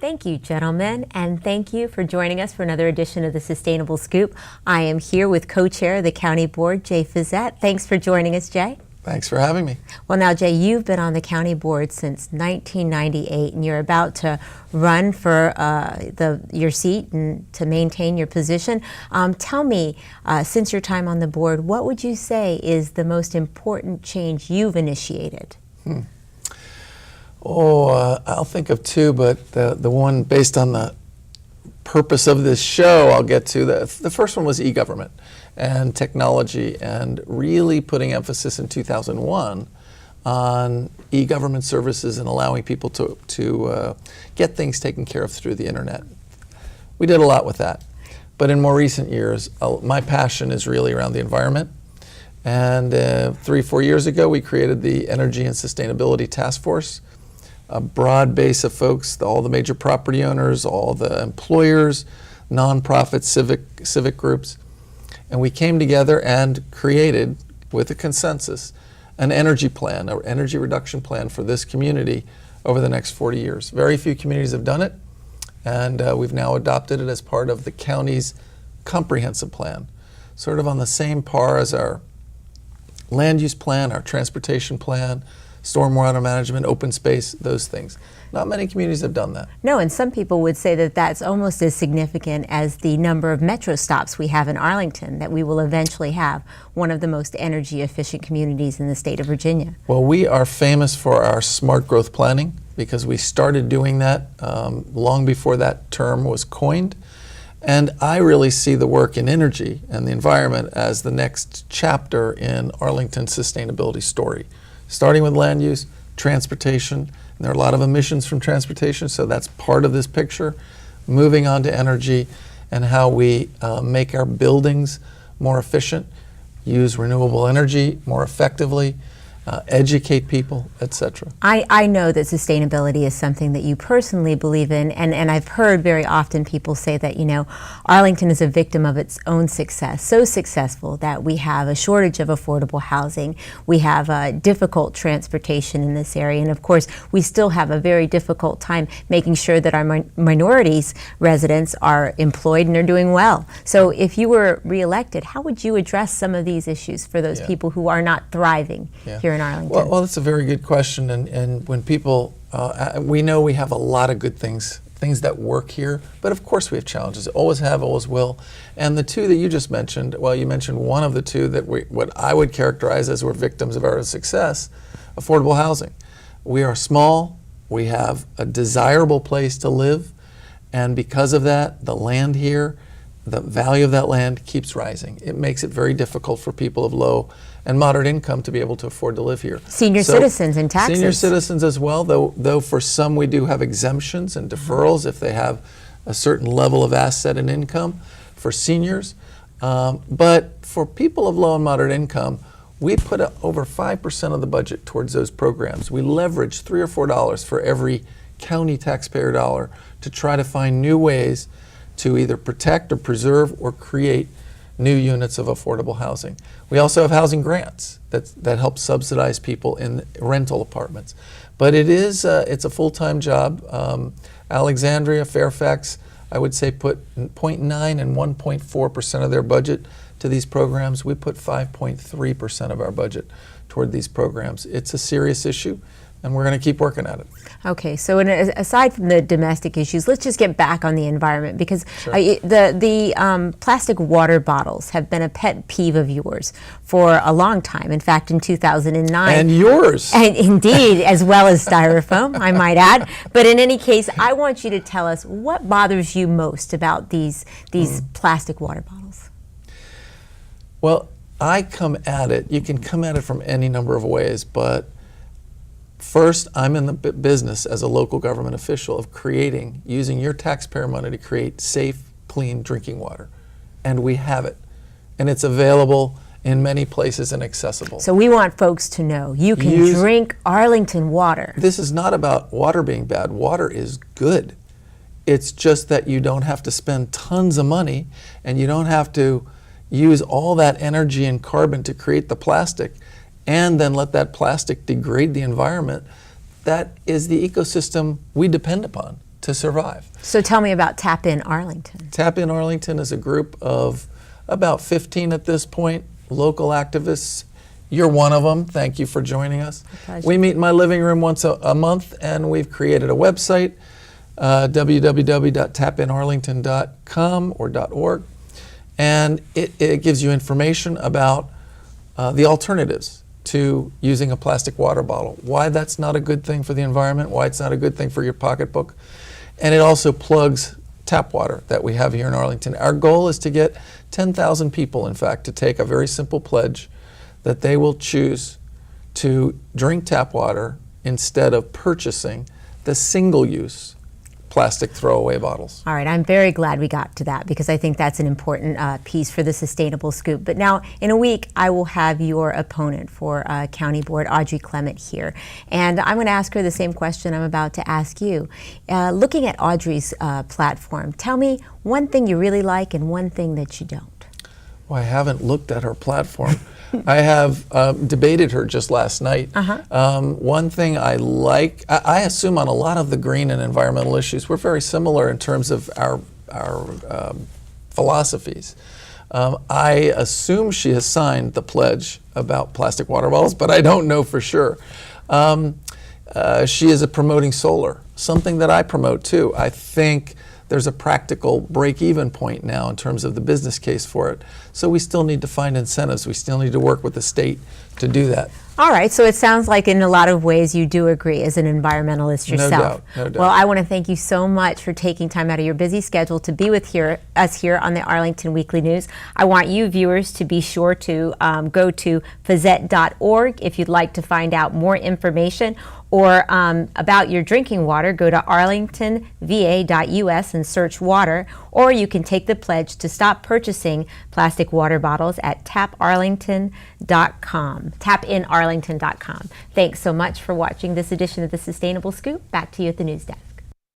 Thank you, gentlemen, and thank you for joining us for another edition of the Sustainable Scoop. I am here with co-chair of the County Board, Jay Fisette. Thanks for joining us, Jay. Thanks for having me. Well, now, Jay, you've been on the County Board since 1998, and you're about to run for your seat and to maintain your position. Tell me, since your time on the board, what would you say is the most important change you've initiated? I'll think of two, but the one based on the purpose of this show I'll get to. The first one was e-government and technology, and really putting emphasis in 2001 on e-government services and allowing people to get things taken care of through the internet. We did a lot with that. But in more recent years, my passion is really around the environment. And 3-4 years ago, we created the Energy and Sustainability Task Force, a broad base of folks, all the major property owners, all the employers, nonprofit civic groups. And we came together and created, with a consensus, an energy plan, an energy reduction plan for this community over the next 40 years. Very few communities have done it, and we've now adopted it as part of the county's comprehensive plan, sort of on the same par as our land use plan, our transportation plan, stormwater management, open space, those things. Not many communities have done that. No, and some people would say that that's almost as significant as the number of metro stops we have in Arlington, that we will eventually have one of the most energy efficient communities in the state of Virginia. Well, we are famous for our smart growth planning because we started doing that long before that term was coined. And I really see the work in energy and the environment as the next chapter in Arlington's sustainability story. Starting with land use, transportation, and there are a lot of emissions from transportation, so that's part of this picture. Moving on to energy and how we make our buildings more efficient, use renewable energy more effectively, educate people, etc. I know that sustainability is something that you personally believe in, and I've heard very often people say that, you know, Arlington is a victim of its own success, so successful that we have a shortage of affordable housing, we have difficult transportation in this area, and of course we still have a very difficult time making sure that our minorities residents are employed and are doing well. So if you were reelected, how would you address some of these issues for those people who are not thriving here in Arlington? Well, that's a very good question, and when people, we know we have a lot of good things that work here, but of course we have challenges, always have, always will. And the two that you just mentioned, well, you mentioned one of the two that what I would characterize as we're victims of our success, affordable housing. We are small, we have a desirable place to live, and because of that, the land here, the value of that land keeps rising. It makes it very difficult for people of low and moderate income to be able to afford to live here. Senior citizens and taxes. Senior citizens as well, though for some we do have exemptions and deferrals if they have a certain level of asset and income for seniors. But for people of low and moderate income, we put over 5% of the budget towards those programs. We leverage $3 or $4 for every county taxpayer dollar to try to find new ways to either protect or preserve or create new units of affordable housing. We also have housing grants that help subsidize people in rental apartments. But it's a full-time job. Alexandria, Fairfax, I would say put 0.9 and 1.4% of their budget to these programs. We put 5.3% of our budget toward these programs. It's a serious issue, and we're going to keep working at it. Okay, so aside from the domestic issues, let's just get back on the environment, because the plastic water bottles have been a pet peeve of yours for a long time. In fact, in 2009. And yours. And indeed, as well as styrofoam, I might add. But in any case, I want you to tell us what bothers you most about these plastic water bottles. Well, I come at it, you can come at it from any number of ways, but first, I'm in the business as a local government official of using your taxpayer money to create safe, clean drinking water. And we have it. And it's available in many places and accessible. So we want folks to know you can drink Arlington water. This is not about water being bad. Water is good. It's just that you don't have to spend tons of money and you don't have to use all that energy and carbon to create the plastic and then let that plastic degrade the environment. That is the ecosystem we depend upon. to survive. So tell me about Tap In Arlington. Tap In Arlington is a group of about 15 at this point, local activists. You're one of them. Thank you for joining us. pleasure. We meet in my living room once a month, and we've created a website, www.tapinarlington.com or .org, and it gives you information about the alternatives to using a plastic water bottle, why that's not a good thing for the environment, why it's not a good thing for your pocketbook. And it also plugs tap water that we have here in Arlington. Our goal is to get 10,000 people, in fact, to take a very simple pledge that they will choose to drink tap water instead of purchasing the single-use plastic throwaway bottles. All right, I'm very glad we got to that because I think that's an important piece for the Sustainable Scoop. But now, in a week, I will have your opponent for County Board, Audrey Clement, here. And I'm going to ask her the same question I'm about to ask you. Looking at Audrey's platform, tell me one thing you really like and one thing that you don't. Well, I haven't looked at her platform. I have debated her just last night. One thing I like, I assume on a lot of the green and environmental issues, we're very similar in terms of our philosophies. I assume she has signed the pledge about plastic water bottles, but I don't know for sure. She is promoting solar, something that I promote too. I think there's a practical break-even point now in terms of the business case for it. So we still need to find incentives. We still need to work with the state to do that. All right, so it sounds like in a lot of ways you do agree as an environmentalist yourself. No doubt, no doubt. Well, I want to thank you so much for taking time out of your busy schedule to be with us here on the Arlington Weekly News. I want you viewers to be sure to go to Fisette.org if you'd like to find out more information or about your drinking water. Go to arlingtonva.us and search water, or you can take the pledge to stop purchasing plastic water bottles at taparlington.com, tapinarlington.com. Thanks so much for watching this edition of the Sustainable Scoop. Back to you at the news desk.